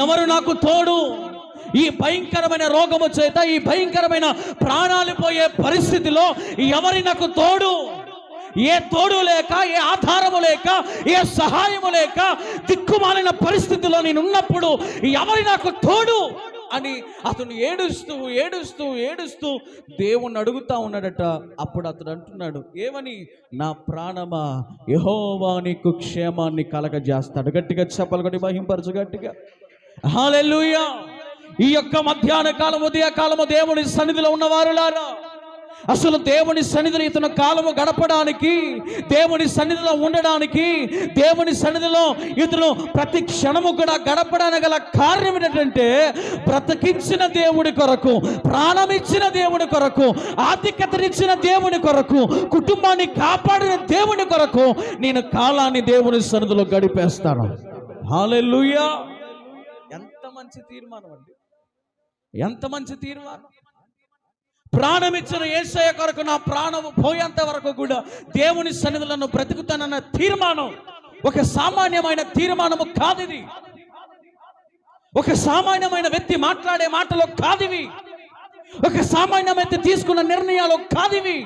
ఎవరు నాకు తోడు? ఈ భయంకరమైన రోగము చేత, ఈ భయంకరమైన ప్రాణాలు పోయే పరిస్థితిలో ఎవరి నాకు తోడు? ఏ తోడు లేక, ఏ ఆధారము లేక, ఏ సహాయము లేక దిక్కుమాలిన పరిస్థితిలో నేను ఉన్నప్పుడు ఎవరి నాకు తోడు అని అతను ఏడుస్తూ ఏడుస్తూ ఏడుస్తూ దేవుణ్ణి అడుగుతా ఉన్నాడట. అప్పుడు అతడు అంటున్నాడు ఏమని? నా ప్రాణమా, యెహోవా నీకు క్షేమాన్ని కలగజేస్తాడు. గట్టిగా చెప్పలు కొట్టి మహింపరచు గట్టిగా. హల్లెలూయా. ఈ యొక్క మధ్యాహ్న కాలం, ఉదయ కాలము దేవుని సన్నిధిలో ఉన్నవారులారా, అసలు దేవుని సన్నిధిలో ఇతను కాలము గడపడానికి, దేవుని సన్నిధిలో ఉండడానికి, దేవుని సన్నిధిలో ఇతను ప్రతి క్షణము కూడా గడపడానికి గల కారణం ఏంటంటే, బ్రతికించిన దేవుడి కొరకు, ప్రాణమిచ్చిన దేవుడి కొరకు, ఆధిక్యతనిచ్చిన దేవుని కొరకు, కుటుంబాన్ని కాపాడిన దేవుని కొరకు నేను కాలాన్ని దేవుని సన్నిధిలో గడిపేస్తాను. హల్లెలూయా. ఎంత మంచి తీర్మానం అండి, ఎంత మంచి తీర్మానం. ప్రాణమిచ్చిన యేసయ్య కొరకు నా ప్రాణము పోయేంత వరకు కూడా దేవుని సన్నిధిలో బ్రతుకుతానన్న తీర్మానం ఒక సామాన్యమైన తీర్మానము కాదిది. ఒక సామాన్యమైన వ్యక్తి మాట్లాడే మాటలు కాదివి. ఒక సామాన్యమైన తీసుకున్న నిర్ణయాలు కాదివి.